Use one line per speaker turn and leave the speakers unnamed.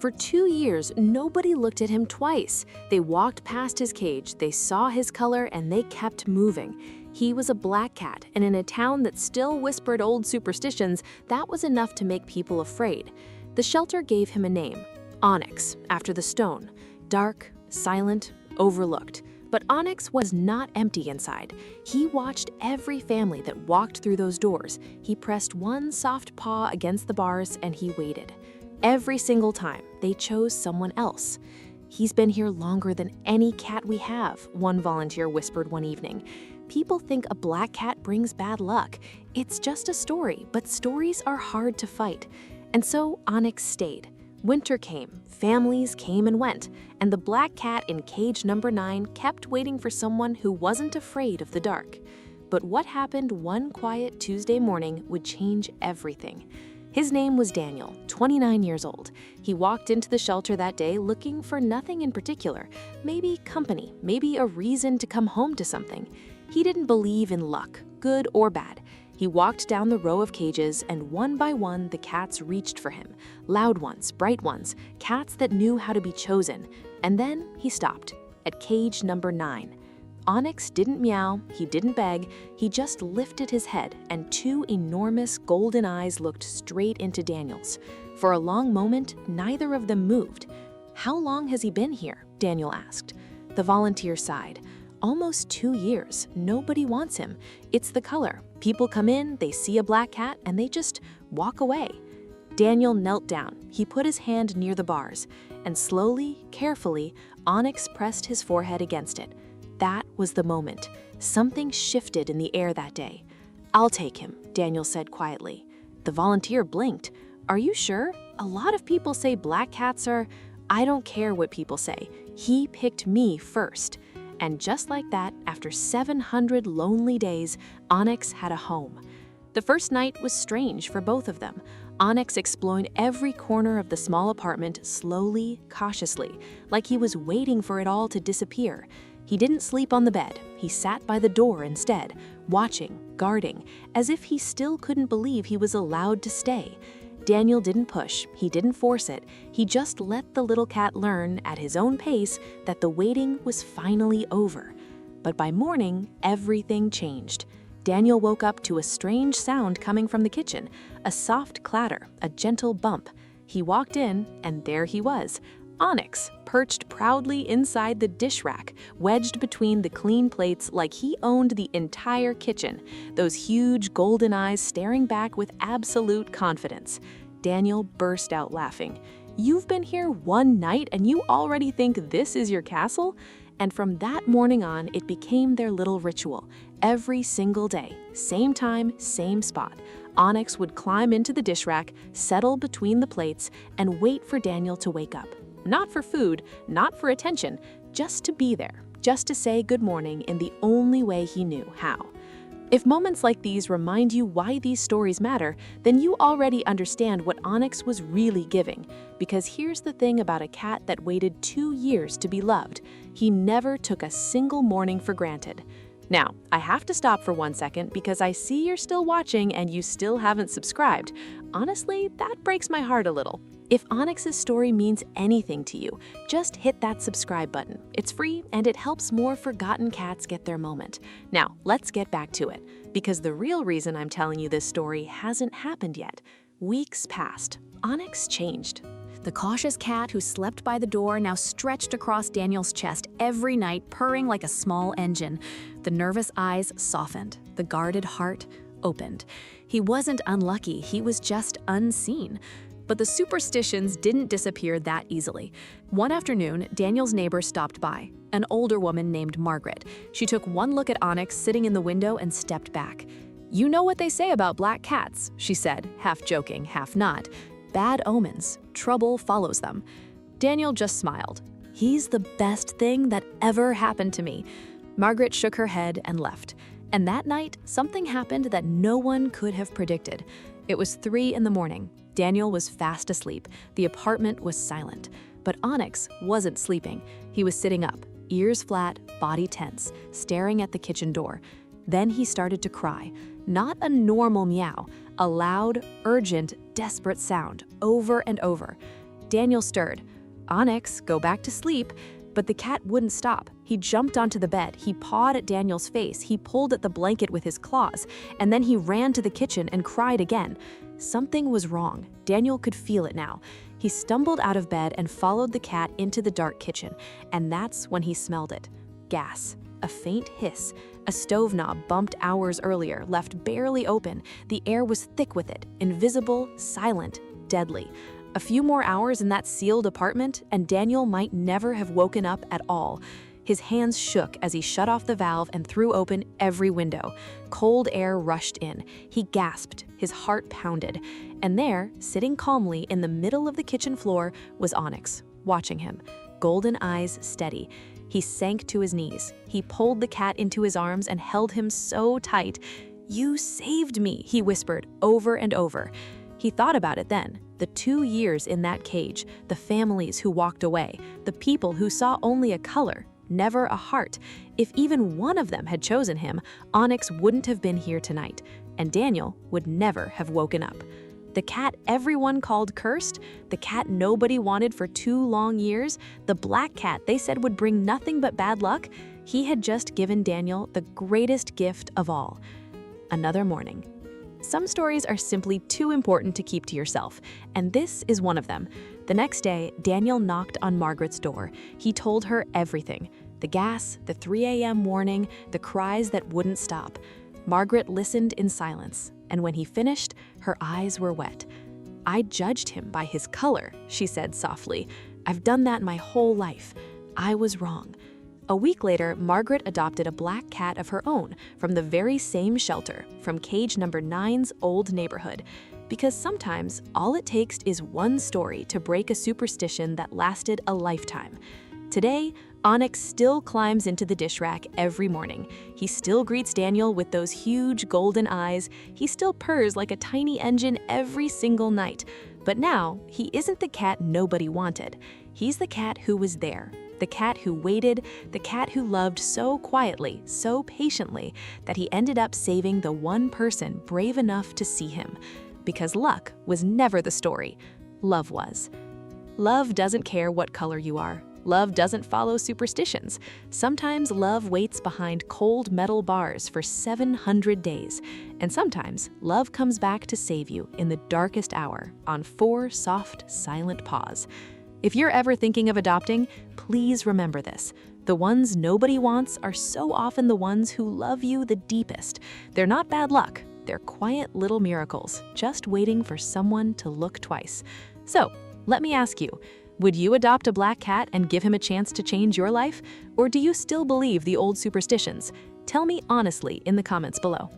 For 2 years, nobody looked at him twice. They walked past his cage, they saw his color, and they kept moving. He was a black cat, and in a town that still whispered old superstitions, that was enough to make people afraid. The shelter gave him a name, Onyx, after the stone. Dark, silent, overlooked. But Onyx was not empty inside. He watched every family that walked through those doors. He pressed one soft paw against the bars and he waited. Every single time, they chose someone else. "He's been here longer than any cat we have," one volunteer whispered one evening. "People think a black cat brings bad luck. It's just a story, but stories are hard to fight." And so Onyx stayed. Winter came, families came and went, and the black cat in cage number 9 kept waiting for someone who wasn't afraid of the dark. But what happened one quiet Tuesday morning would change everything. His name was Daniel, 29 years old. He walked into the shelter that day looking for nothing in particular, maybe company, maybe a reason to come home to something. He didn't believe in luck, good or bad. He walked down the row of cages, and one by one, the cats reached for him. Loud ones, bright ones, cats that knew how to be chosen. And then he stopped, at cage number 9. Onyx didn't meow, he didn't beg, he just lifted his head, and 2 enormous golden eyes looked straight into Daniel's. For a long moment, neither of them moved. "How long has he been here?" Daniel asked. The volunteer sighed. "Almost 2 years. Nobody wants him. It's the color. People come in, they see a black cat, and they just walk away." Daniel knelt down. He put his hand near the bars, and slowly, carefully, Onyx pressed his forehead against it. That was the moment. Something shifted in the air that day. "I'll take him," Daniel said quietly. The volunteer blinked. "Are you sure? A lot of people say black cats are—" "I don't care what people say. He picked me first." And just like that, after 700 lonely days, Onyx had a home. The first night was strange for both of them. Onyx explored every corner of the small apartment slowly, cautiously, like he was waiting for it all to disappear. He didn't sleep on the bed. He sat by the door instead, watching, guarding, as if he still couldn't believe he was allowed to stay. Daniel didn't push, he didn't force it, he just let the little cat learn, at his own pace, that the waiting was finally over. But by morning, everything changed. Daniel woke up to a strange sound coming from the kitchen, a soft clatter, a gentle bump. He walked in, and there he was, Onyx, perched proudly inside the dish rack, wedged between the clean plates like he owned the entire kitchen, those huge golden eyes staring back with absolute confidence. Daniel burst out laughing. "You've been here one night and you already think this is your castle?" And from that morning on, it became their little ritual. Every single day, same time, same spot, Onyx would climb into the dish rack, settle between the plates, and wait for Daniel to wake up. Not for food, not for attention, just to be there, just to say good morning in the only way he knew how. If moments like these remind you why these stories matter, then you already understand what Onyx was really giving. Because here's the thing about a cat that waited 2 years to be loved. He never took a single morning for granted. Now, I have to stop for 1 second because I see you're still watching and you still haven't subscribed. Honestly, that breaks my heart a little. If Onyx's story means anything to you, just hit that subscribe button. It's free and it helps more forgotten cats get their moment. Now, let's get back to it, because the real reason I'm telling you this story hasn't happened yet. Weeks passed. Onyx changed. The cautious cat who slept by the door now stretched across Daniel's chest every night, purring like a small engine. The nervous eyes softened. The guarded heart opened. He wasn't unlucky, he was just unseen. But the superstitions didn't disappear that easily. One afternoon, Daniel's neighbor stopped by, an older woman named Margaret. She took one look at Onyx sitting in the window and stepped back. "You know what they say about black cats," she said, half joking, half not. "Bad omens, trouble follows them." Daniel just smiled. "He's the best thing that ever happened to me." Margaret shook her head and left. And that night, something happened that no one could have predicted. It was 3 in the morning. Daniel was fast asleep. The apartment was silent. But Onyx wasn't sleeping. He was sitting up, ears flat, body tense, staring at the kitchen door. Then he started to cry. Not a normal meow, a loud, urgent, desperate sound, over and over. Daniel stirred. "Onyx, go back to sleep." But the cat wouldn't stop. He jumped onto the bed, he pawed at Daniel's face, he pulled at the blanket with his claws, and then he ran to the kitchen and cried again. Something was wrong. Daniel could feel it now. He stumbled out of bed and followed the cat into the dark kitchen, and that's when he smelled it. Gas. A faint hiss. A stove knob bumped hours earlier, left barely open. The air was thick with it, invisible, silent, deadly. A few more hours in that sealed apartment, and Daniel might never have woken up at all. His hands shook as he shut off the valve and threw open every window. Cold air rushed in. He gasped, his heart pounded. And there, sitting calmly in the middle of the kitchen floor, was Onyx, watching him, golden eyes steady. He sank to his knees. He pulled the cat into his arms and held him so tight. "You saved me," he whispered over and over. He thought about it then. The 2 years in that cage, the families who walked away, the people who saw only a color, never a heart. If even one of them had chosen him, Onyx wouldn't have been here tonight, and Daniel would never have woken up. The cat everyone called cursed, the cat nobody wanted for 2 long years, the black cat they said would bring nothing but bad luck, he had just given Daniel the greatest gift of all. Another morning. Some stories are simply too important to keep to yourself, and this is one of them. The next day, Daniel knocked on Margaret's door. He told her everything. The gas, the 3 a.m. warning, the cries that wouldn't stop. Margaret listened in silence, and when he finished, her eyes were wet. "I judged him by his color," she said softly. "I've done that my whole life. I was wrong." A week later, Margaret adopted a black cat of her own from the very same shelter, from cage number 9's old neighborhood. Because sometimes, all it takes is one story to break a superstition that lasted a lifetime. Today, Onyx still climbs into the dish rack every morning. He still greets Daniel with those huge golden eyes. He still purrs like a tiny engine every single night. But now, he isn't the cat nobody wanted. He's the cat who was there. The cat who waited, the cat who loved so quietly, so patiently, that he ended up saving the one person brave enough to see him. Because luck was never the story. Love was. Love doesn't care what color you are. Love doesn't follow superstitions. Sometimes love waits behind cold metal bars for 700 days. And sometimes love comes back to save you in the darkest hour on 4 soft, silent paws. If you're ever thinking of adopting, please remember this. The ones nobody wants are so often the ones who love you the deepest. They're not bad luck. They're quiet little miracles, just waiting for someone to look twice. So, let me ask you, would you adopt a black cat and give him a chance to change your life? Or do you still believe the old superstitions? Tell me honestly in the comments below.